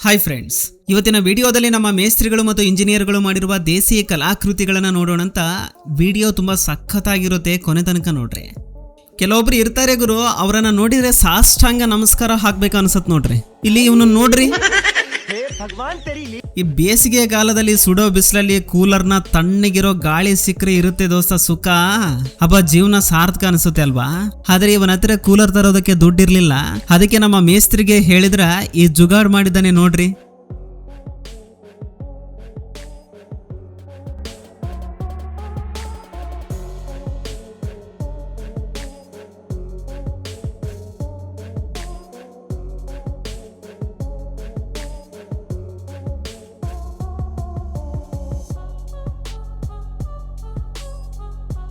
Hi friends, ಇವತ್ತಿನ ವಿಡಿಯೋದಲ್ಲಿ ನಮ್ಮ ಮೇಸ್ತ್ರಿಗಳು ಮತ್ತು ಇಂಜಿನಿಯರ್ಗಳು ಮಾಡಿರುವ ದೇಸಿ ಕಲಾಕೃತಿಗಳನ್ನು ನೋಡೋಣ ಅಂತ. ವಿಡಿಯೋ ತುಂಬಾ ಸಖತ್ತಾಗಿರುತ್ತೆ, ಕೊನೆ ತನಕ ನೋಡ್ರಿ. ಕೆಲವೊಬ್ರು ಇರ್ತಾರೆ ಗುರು, ಅವರನ್ನ ನೋಡಿದ್ರೆ ಸಾಷ್ಟಾಂಗ ನಮಸ್ಕಾರ ಹಾಕ್ಬೇಕು ಅನ್ಸತ್ ನೋಡ್ರಿ. ಇಲ್ಲಿ ಇವನು ನೋಡ್ರಿ, ಈ ಬೇಸಿಗೆ ಕಾಲದಲ್ಲಿ ಸುಡೋ ಬಿಸಿಲಲ್ಲಿ ಕೂಲರ್ನ ತಣ್ಣಗಿರೋ ಗಾಳಿ ಸಿಕ್ಕರೆ ಇರುತ್ತೆ ದೋಸ್ತ ಸುಖ. ಹಬ್ಬ ಜೀವನ ಸಾರ್ಥಕ ಅನಿಸುತ್ತೆ ಅಲ್ವಾ. ಆದ್ರೆ ಇವನ ಹತ್ರ ಕೂಲರ್ ತರೋದಕ್ಕೆ ದುಡ್ಡಿರ್ಲಿಲ್ಲ. ಅದಕ್ಕೆ ನಮ್ಮ ಮೇಸ್ತ್ರಿಗೆ ಹೇಳಿದ್ರ ಈ ಜುಗಾಡ್ ಮಾಡಿದ್ದಾನೆ ನೋಡ್ರಿ.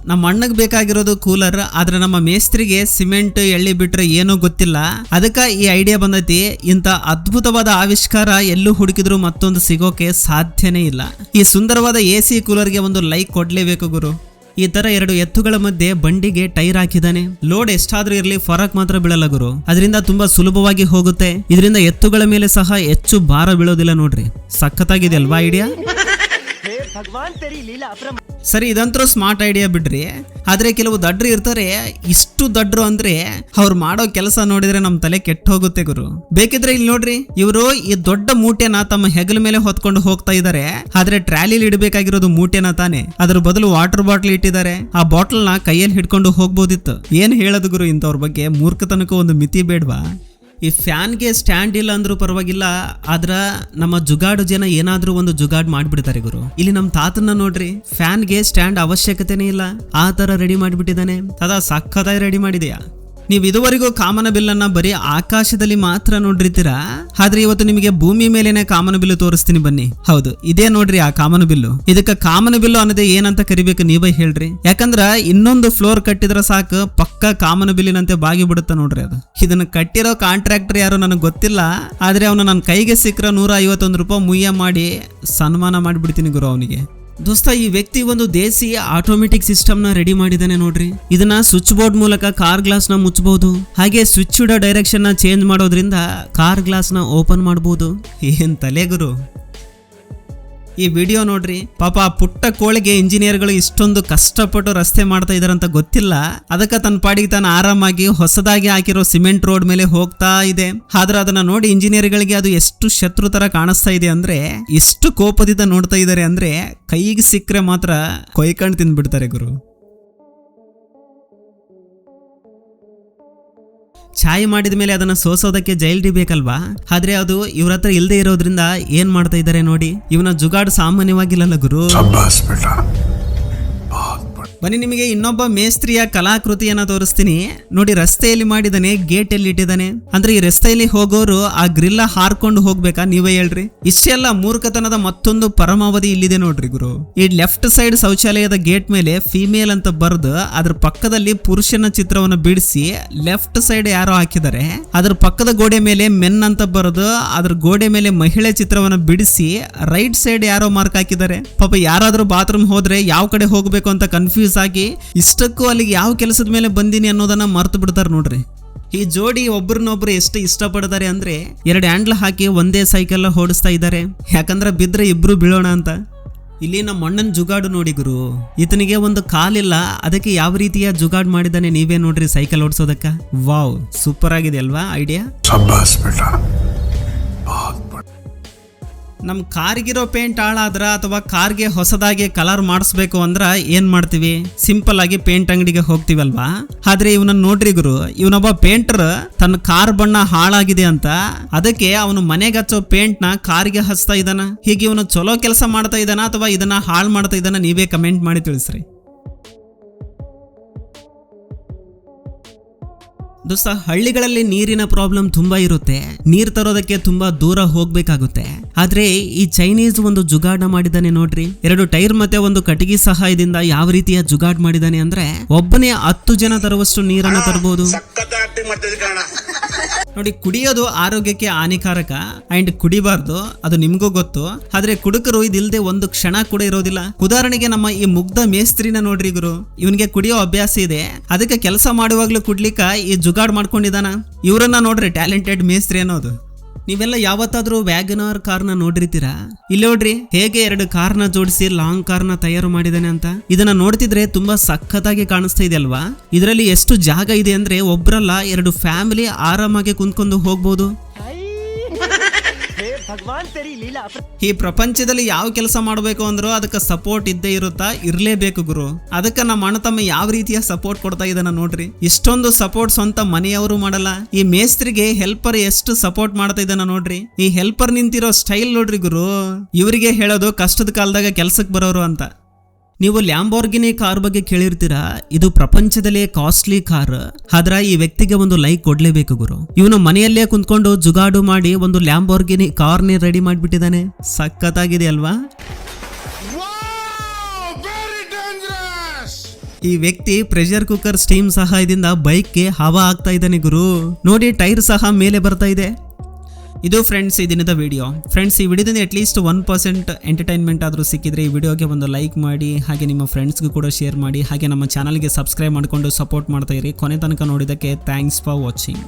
ನಮ್ಮ ಅಣ್ಣಗೆ ಬೇಕಾಗಿರೋದು ಕೂಲರ್, ಆದ್ರೆ ನಮ್ಮ ಮೇಸ್ತ್ರಿಗೆ ಸಿಮೆಂಟ್ ಎಳ್ಳಿ ಬಿಟ್ರೆ ಏನೂ ಗೊತ್ತಿಲ್ಲ. ಅದಕ್ಕೆ ಈ ಐಡಿಯಾ ಬಂದೈತಿ. ಇಂಥ ಅದ್ಭುತವಾದ ಆವಿಷ್ಕಾರ ಎಲ್ಲೂ ಹುಡುಕಿದ್ರು ಮತ್ತೊಂದು ಸಿಗೋಕೆ ಸಾಧ್ಯನೇ ಇಲ್ಲ. ಈ ಸುಂದರವಾದ AC ಕೂಲರ್ಗೆ ಒಂದು ಲೈಕ್ ಕೊಡ್ಲೇಬೇಕು ಗುರು. ಈ ತರ 2 ಎತ್ತುಗಳ ಮಧ್ಯೆ ಬಂಡಿಗೆ ಟೈರ್ ಹಾಕಿದಾನೆ. ಲೋಡ್ ಎಷ್ಟಾದ್ರೂ ಇರಲಿ ಫರಕ್ ಮಾತ್ರ ಬೀಳಲ್ಲ ಗುರು. ಅದರಿಂದ ತುಂಬಾ ಸುಲಭವಾಗಿ ಹೋಗುತ್ತೆ. ಇದರಿಂದ ಎತ್ತುಗಳ ಮೇಲೆ ಸಹ ಹೆಚ್ಚು ಭಾರ ಬೀಳೋದಿಲ್ಲ ನೋಡ್ರಿ. ಸಖತ್ತಾಗಿದೆ ಅಲ್ವಾ ಐಡಿಯಾ. ಸರಿ, ಇದಂತರೂ ಸ್ಮಾರ್ಟ್ ಐಡಿಯಾ ಬಿಡ್ರಿ. ಆದ್ರೆ ಕೆಲವು ದಡ್ರು ಇರ್ತಾರೆ, ಇಷ್ಟು ದಡ್ರು ಅಂದ್ರೆ ಅವ್ರು ಮಾಡೋ ಕೆಲಸ ನೋಡಿದ್ರೆ ನಮ್ ತಲೆ ಕೆಟ್ಟ ಹೋಗುತ್ತೆ ಗುರು. ಬೇಕಿದ್ರೆ ಇಲ್ಲಿ ನೋಡ್ರಿ, ಇವರು ಈ ದೊಡ್ಡ ಮೂಟೆನ ತಮ್ಮ ಹೆಗಲ ಮೇಲೆ ಹೊತ್ಕೊಂಡು ಹೋಗ್ತಾ ಇದಾರೆ. ಆದ್ರೆ ಟ್ರಾಲಿಲಿ ಇಡಬೇಕಾಗಿರೋದು ಮೂಟೆನ ತಾನೆ, ಅದ್ರ ಬದಲು ವಾಟರ್ ಬಾಟಲ್ ಇಟ್ಟಿದ್ದಾರೆ. ಆ ಬಾಟಲ್ ನ ಕೈಯಲ್ಲಿ ಹಿಡ್ಕೊಂಡು ಹೋಗ್ಬೋದಿತ್ತು. ಏನ್ ಹೇಳೋದು ಗುರು, ಇಂಥವ್ರ ಬಗ್ಗೆ ಮೂರ್ಖತನಕ್ಕೂ ಒಂದು ಮಿತಿ ಬೇಡ್ವಾ. ಈ ಫ್ಯಾನ್ಗೆ ಸ್ಟ್ಯಾಂಡ್ ಇಲ್ಲ ಅಂದ್ರೂ ಪರವಾಗಿಲ್ಲ, ಆದ್ರ ನಮ್ಮ ಜುಗಾಡು ಜನ ಏನಾದ್ರೂ ಒಂದು ಜುಗಾಡ್ ಮಾಡ್ಬಿಡ್ತಾರೆ ಗುರು. ಇಲ್ಲಿ ನಮ್ಮ ತಾತನ್ನ ನೋಡ್ರಿ, ಫ್ಯಾನ್ಗೆ ಸ್ಟ್ಯಾಂಡ್ ಅವಶ್ಯಕತೆನೇ ಇಲ್ಲ, ಆ ತರ ರೆಡಿ ಮಾಡಿಬಿಟ್ಟಿದ್ದಾನೆ. ಸದಾ ಸಖತ್ತಾಗಿ ರೆಡಿ ಮಾಡಿದೆಯಾ. ನೀವು ಇದುವರೆಗೂ ಕಾಮನಬಿಲ್ಲನ್ನ ಬರೀ ಆಕಾಶದಲ್ಲಿ ಮಾತ್ರ ನೋಡಿರ್ತೀರಾ, ಆದ್ರೆ ಇವತ್ತು ನಿಮಗೆ ಭೂಮಿ ಮೇಲೇನೆ ಕಾಮನಬಿಲ್ಲು ತೋರಿಸ್ತೀನಿ ಬನ್ನಿ. ಹೌದು, ಇದೇ ನೋಡ್ರಿ ಆ ಕಾಮನಬಿಲ್ಲು. ಇದಕ್ಕೆ ಕಾಮನಬಿಲ್ಲು ಅನ್ನೋದೇ ಏನಂತ ಕರಿಬೇಕು ನೀವೇ ಹೇಳ್ರಿ. ಯಾಕಂದ್ರ ಇನ್ನೊಂದು ಫ್ಲೋರ್ ಕಟ್ಟಿದ್ರ ಸಾಕು, ಪಕ್ಕ ಕಾಮನಬಿಲ್ಲಿನಂತೆ ಬಾಗಿ ಬಿಡುತ್ತೆ ನೋಡ್ರಿ ಅದು. ಇದನ್ನ ಕಟ್ಟಿರೋ ಕಾಂಟ್ರಾಕ್ಟರ್ ಯಾರು ನನಗೆ ಗೊತ್ತಿಲ್ಲ, ಆದ್ರೆ ಅವನು ನನ್ನ ಕೈಗೆ ಸಿಕ್ಕರ 151 ರೂಪಾಯಿ ಮುಯ್ಯ ಮಾಡಿ ಸನ್ಮಾನ ಮಾಡಿಬಿಡ್ತೀನಿ ಗುರು ಅವನಿಗೆ. ದೋಸ್ತ, ಈ ವ್ಯಕ್ತಿ ಒಂದು ದೇಸಿ ಆಟೋಮೆಟಿಕ್ ಸಿಸ್ಟಮ್ ನ ರೆಡಿ ಮಾಡಿದಾನೆ ನೋಡ್ರಿ. ಇದನ್ನ ಸ್ವಿಚ್ ಬೋರ್ಡ್ ಮೂಲಕ ಕಾರ್ ಗ್ಲಾಸ್ ನ ಮುಚ್ಚಬಹುದು. ಹಾಗೆ ಸ್ವಿಚ್ ಇಡೋ ಡೈರೆಕ್ಷನ್ ನ ಚೇಂಜ್ ಮಾಡೋದ್ರಿಂದ ಕಾರ್ ಗ್ಲಾಸ್ ನ ಓಪನ್ ಮಾಡಬಹುದು. ಏನ್ ತಲೆ ಗುರು. ಈ ವಿಡಿಯೋ ನೋಡ್ರಿ, ಪಾಪ ಪುಟ್ಟ ಕೋಳಿಗೆ ಇಂಜಿನಿಯರ್ಗಳು ಇಷ್ಟೊಂದು ಕಷ್ಟಪಟ್ಟು ರಸ್ತೆ ಮಾಡ್ತಾ ಇದಾರಂತ ಗೊತ್ತಿಲ್ಲ. ಅದಕ್ಕೆ ತನ್ನ ಪಾಡಿಗೆ ತಾನು ಆರಾಮಾಗಿ ಹೊಸದಾಗಿ ಹಾಕಿರೋ ಸಿಮೆಂಟ್ ರೋಡ್ ಮೇಲೆ ಹೋಗ್ತಾ ಇದೆ. ಆದ್ರೆ ಅದನ್ನ ನೋಡಿ ಇಂಜಿನಿಯರ್ಗಳಿಗೆ ಅದು ಎಷ್ಟು ಶತ್ರು ತರ ಕಾಣಿಸ್ತಾ ಇದೆ ಅಂದ್ರೆ, ಎಷ್ಟು ಕೋಪದಿಂದ ನೋಡ್ತಾ ಇದ್ದಾರೆ ಅಂದ್ರೆ, ಕೈಗೆ ಸಿಕ್ಕರೆ ಮಾತ್ರ ಕೊಯ್ಕೊಂಡು ತಿಂದ್ಬಿಡ್ತಾರೆ ಗುರು. ಚಾಯ್ ಮಾಡಿದ ಮೇಲೆ ಅದನ್ನ ಸೋಸೋದಕ್ಕೆ ಜೈಲ್ಡಿ ಬೇಕಲ್ವಾ. ಆದ್ರೆ ಅದು ಇವ್ರ ಹತ್ರ ಇಲ್ದೇ ಇರೋದ್ರಿಂದ ಏನ್ ಮಾಡ್ತಾ ಇದ್ದಾರೆ ನೋಡಿ. ಇವನ ಜುಗಾಡ್ ಸಾಮಾನ್ಯವಾಗಿಲ್ಲಲ್ಲ ಗುರು. ಬನ್ನಿ, ನಿಮಗೆ ಇನ್ನೊಬ್ಬ ಮೇಸ್ತ್ರಿಯ ಕಲಾಕೃತಿಯನ್ನ ತೋರಿಸ್ತೀನಿ ನೋಡಿ. ರಸ್ತೆಯಲ್ಲಿ ಮಾಡಿದಾನೆ, ಗೇಟ್ ಎಲ್ಲಿ ಇಟ್ಟಿದ್ದಾನೆ ಅಂದ್ರೆ ಈ ರಸ್ತೆಯಲ್ಲಿ ಹೋಗೋರು ಆ ಗ್ರಿಲ್ಲ ಹಾರ್ಕೊಂಡು ಹೋಗ್ಬೇಕಾ, ನೀವೇ ಹೇಳ್ರಿ. ಇಷ್ಟೆಲ್ಲ ಮೂರ್ಖತನದ ಮತ್ತೊಂದು ಪರಮಾವಧಿ ಇಲ್ಲಿದೆ ನೋಡ್ರಿ ಗುರು. ಈ ಲೆಫ್ಟ್ ಸೈಡ್ ಶೌಚಾಲಯದ ಗೇಟ್ ಮೇಲೆ ಫಿಮೇಲ್ ಅಂತ ಬರೆದು ಅದ್ರ ಪಕ್ಕದಲ್ಲಿ ಪುರುಷನ ಚಿತ್ರವನ್ನು ಬಿಡಿಸಿ ಲೆಫ್ಟ್ ಸೈಡ್ ಯಾರೋ ಹಾಕಿದ್ದಾರೆ. ಅದ್ರ ಪಕ್ಕದ ಗೋಡೆ ಮೇಲೆ ಮೆನ್ ಅಂತ ಬರೆದು ಅದ್ರ ಗೋಡೆ ಮೇಲೆ ಮಹಿಳೆ ಚಿತ್ರವನ್ನು ಬಿಡಿಸಿ ರೈಟ್ ಸೈಡ್ ಯಾರೋ ಮಾರ್ಕ್ ಹಾಕಿದ್ದಾರೆ. ಪಾಪ ಯಾರಾದ್ರೂ ಬಾತ್ರೂಮ್ ಹೋದ್ರೆ ಯಾವ ಕಡೆ ಹೋಗ್ಬೇಕು ಅಂತ ಕನ್ಫ್ಯೂಸ್ ಆಗಿ ಇಷ್ಟಕ್ಕೂ ಅಲ್ಲಿಗೆ ಯಾವ ಕೆಲಸದ ಮೇಲೆ ಬಂದೀನಿ ಅನ್ನೋದನ್ನ ಮರ್ತು ಬಿಡ್ತಾರೆ ನೋಡ್ರಿ. ಈ ಜೋಡಿ ಒಬ್ರನ್ನೊಬ್ರು ಎಷ್ಟು ಇಷ್ಟಪಡ್ತಾರೆ ಅಂದ್ರೆ 2 ಹ್ಯಾಂಡ್ಲ್ ಹಾಕಿ ಒಂದೇ ಸೈಕಲ್ ಓಡಿಸ್ತಾ ಇದ್ದಾರೆ. ಯಾಕಂದ್ರೆ ಬಿದ್ರೆ ಇಬ್ರು ಬೀಳೋಣ ಅಂತ. ಇಲ್ಲಿ ನಮ್ಮ ಅಣ್ಣನ ಜುಗಾಡು ನೋಡಿ ಗುರು. ಈತನಿಗೆ ಒಂದು ಕಾಲಿಲ್ಲ, ಅದಕ್ಕೆ ಯಾವ ರೀತಿಯ ಜುಗಾಡ್ ಮಾಡಿದಾನೆ ನೀವೇ ನೋಡ್ರಿ ಸೈಕಲ್ ಓಡಿಸೋದಕ್ಕ. ವಾವ್, ಸೂಪರ್ ಆಗಿದೆ ಅಲ್ವಾ ಐಡಿಯಾ. ನಮ್ಮ ಕಾರ್ಗಿರೋ ಪೇಂಟ್ ಹಾಳಾದ್ರ ಅಥವಾ ಕಾರ್ಗೆ ಹೊಸದಾಗಿ ಕಲರ್ ಮಾಡಿಸ್ಬೇಕು ಅಂದ್ರ ಏನ್ ಮಾಡ್ತೀವಿ, ಸಿಂಪಲ್ ಆಗಿ ಪೇಂಟ್ ಅಂಗಡಿಗೆ ಹೋಗ್ತೀವಲ್ವಾ. ಆದ್ರೆ ಇವನನ್ನ ನೋಡ್ರಿ ಗುರು, ಇವನೊಬ್ಬ ಪೇಂಟರ್ ತನ್ನ ಕಾರ್ ಬಣ್ಣ ಹಾಳಾಗಿದೆ ಅಂತ ಅದಕ್ಕೆ ಅವನು ಮನೆಗೆ ಹಚ್ಚೋ ಪೇಂಟ್ ನ ಕಾರ್ಗೆ ಹಚ್ತಾ ಇದ್ದಾನ. ಹೀಗೆ ಇವನು ಚಲೋ ಕೆಲಸ ಮಾಡ್ತಾ ಇದ್ದಾನ ಅಥವಾ ಇದನ್ನ ಹಾಳು ಮಾಡ್ತಾ ಇದ್ದಾನ, ನೀವೇ ಕಮೆಂಟ್ ಮಾಡಿ ತಿಳಿಸ್ರಿ. ದೋಸ್ತ, ಹಳ್ಳಿಗಳಲ್ಲಿ ನೀರಿನ ಪ್ರಾಬ್ಲಮ್ ತುಂಬಾ ಇರುತ್ತೆ. ನೀರ್ ತರೋದಕ್ಕೆ ತುಂಬಾ ದೂರ ಹೋಗ್ಬೇಕಾಗುತ್ತೆ. ಆದ್ರೆ ಈ ಚೈನೀಸ್ ಒಂದು ಜುಗಾಡ್ ಮಾಡಿದಾನೆ ನೋಡ್ರಿ. 2 ಟೈರ್ ಮತ್ತೆ ಒಂದು ಕಟ್ಟಿಗೆ ಸಹಾಯದಿಂದ ಯಾವ ರೀತಿಯ ಜುಗಾಡ್ ಮಾಡಿದಾನೆ ಅಂದ್ರೆ, ಒಬ್ಬನೇ 10 ಜನ ತರುವಷ್ಟು ನೀರನ್ನ ತರಬಹುದು ನೋಡಿ. ಕುಡಿಯೋದು ಆರೋಗ್ಯಕ್ಕೆ ಹಾನಿಕಾರಕ ಅಂಡ್ ಕುಡಿಬಾರ್ದು, ಅದು ನಿಮ್ಗೂ ಗೊತ್ತು. ಆದ್ರೆ ಕುಡುಕರು ಇದಿಲ್ದೆ ಒಂದು ಕ್ಷಣ ಕೂಡ ಇರೋದಿಲ್ಲ. ಉದಾಹರಣೆಗೆ ನಮ್ಮ ಈ ಮುಗ್ಧ ಮೇಸ್ತ್ರಿನ ನೋಡ್ರಿ ಗುರು, ಇವನಿಗೆ ಕುಡಿಯೋ ಅಭ್ಯಾಸ ಇದೆ. ಅದಕ್ಕೆ ಕೆಲಸ ಮಾಡುವಾಗ್ಲೂ ಕುಡ್ಲಿಕ್ಕ ಈ ಜುಗಾಡ್ ಮಾಡ್ಕೊಂಡಿದ್ದಾನ. ಇವರನ್ನ ನೋಡ್ರಿ, ಟ್ಯಾಲೆಂಟೆಡ್ ಮೇಸ್ತ್ರಿ ಅನ್ನೋದು. ನೀವೆಲ್ಲ ಯಾವತ್ತಾದ್ರೂ ವ್ಯಾಗನಾರ್ ಕಾರ್ನ ನೋಡಿರ್ತೀರಾ? ಇಲ್ಲಿ ನೋಡ್ರಿ ಹೇಗೆ 2 ಕಾರ್ನ ಜೋಡಿಸಿ ಲಾಂಗ್ ಕಾರ್ನ ತಯಾರು ಮಾಡಿದಾನೆ ಅಂತ. ಇದನ್ನ ನೋಡ್ತಿದ್ರೆ ತುಂಬಾ ಸಖತ್ತಾಗಿ ಕಾಣಿಸ್ತಾ ಇದೆ ಅಲ್ವಾ? ಇದರಲ್ಲಿ ಎಷ್ಟು ಜಾಗ ಇದೆ ಅಂದ್ರೆ ಒಬ್ರಲ್ಲ 2 ಫ್ಯಾಮಿಲಿ ಆರಾಮಾಗಿ ಕುಂತ್ಕೊಂಡು ಹೋಗ್ಬೋದು. ಈ ಪ್ರಪಂಚದಲ್ಲಿ ಯಾವ ಕೆಲಸ ಮಾಡಬೇಕು ಅಂದ್ರೂ ಅದಕ್ಕೆ ಸಪೋರ್ಟ್ ಇದ್ದೇ ಇರುತ್ತಾ, ಇರ್ಲೇಬೇಕು ಗುರು. ಅದಕ್ಕೆ ನಮ್ಮ ಅಣ್ಣ ತಮ್ಮ ಯಾವ ರೀತಿಯ ಸಪೋರ್ಟ್ ಕೊಡ್ತಾ ಇದ್ದಾನ ನೋಡ್ರಿ. ಇಷ್ಟೊಂದು ಸಪೋರ್ಟ್ ಸ್ವಂತ ಮನೆಯವರು ಮಾಡಲ್ಲ. ಈ ಮೇಸ್ತ್ರಿಗೆ ಹೆಲ್ಪರ್ ಎಷ್ಟು ಸಪೋರ್ಟ್ ಮಾಡ್ತಾ ಇದ್ದಾನ ನೋಡ್ರಿ. ಈ ಹೆಲ್ಪರ್ ನಿಂತಿರೋ ಸ್ಟೈಲ್ ನೋಡ್ರಿ ಗುರು. ಇವರಿಗೆ ಹೇಳೋದು ಕಷ್ಟದ ಕಾಲದಾಗ ಕೆಲ್ಸಕ್ಕೆ ಬರೋರು ಅಂತ. ನೀವು ಲ್ಯಾಂಬೋರ್ಗಿನಿ ಕಾರ್ ಬಗ್ಗೆ ಕೇಳಿರ್ತೀರಾ. ಇದು ಪ್ರಪಂಚದಲ್ಲೇ ಕಾಸ್ಟ್ಲಿ ಕಾರ್. ಆದ್ರೆ ಈ ವ್ಯಕ್ತಿಗೆ ಒಂದು ಲೈಕ್ ಕೊಡ್ಲೇಬೇಕು ಗುರು. ಇವನು ಮನೆಯಲ್ಲೇ ಕುಂತ್ಕೊಂಡು ಜುಗಾಡು ಮಾಡಿ ಒಂದು ಲ್ಯಾಂಬೋರ್ಗಿನಿ ಕಾರ್ನೇ ರೆಡಿ ಮಾಡಿಬಿಟ್ಟಿದ್ದಾನೆ. ಸಖತ್ತಾಗಿದೆ ಅಲ್ವಾ? ಈ ವ್ಯಕ್ತಿ ಪ್ರೆಷರ್ ಕುಕ್ಕರ್ ಸ್ಟೀಮ್ ಸಹಾಯದಿಂದ ಬೈಕ್ಗೆ ಹವಾ ಆಗ್ತಾ ಇದ್ದಾನೆ ಗುರು. ನೋಡಿ ಟೈರ್ ಸಹ ಮೇಲೆ ಬರ್ತಾ ಇದೆ. ಇದು ಫ್ರೆಂಡ್ಸ್ ಈ ದಿನದ ವಿಡಿಯೋ. ಫ್ರೆಂಡ್ಸ್ ಈ ವಿಡಿಯೋದಿಂದ ಅಟ್ಲೀಸ್ಟ್ 1% ಎಂಟರ್ಟೈನ್ಮೆಂಟ್ ಆದರೂ ಸಿಕ್ಕಿದ್ರೆ ಈ ವಿಡಿಯೋಗೆ ಒಂದು ಲೈಕ್ ಮಾಡಿ, ಹಾಗೆ ನಿಮ್ಮ ಫ್ರೆಂಡ್ಸ್ಗೂ ಕೂಡ ಶೇರ್ ಮಾಡಿ, ಹಾಗೆ ನಮ್ಮ ಚಾನಲ್ಗೆ ಸಬ್ಸ್ಕ್ರೈಬ್ ಮಾಡಿಕೊಂಡು ಸಪೋರ್ಟ್ ಮಾಡ್ತಾ ಇರಿ. ಕೊನೆ ತನಕ ನೋಡಿದ್ದಕ್ಕೆ ಥ್ಯಾಂಕ್ಸ್ ಫಾರ್ ವಾಚಿಂಗ್.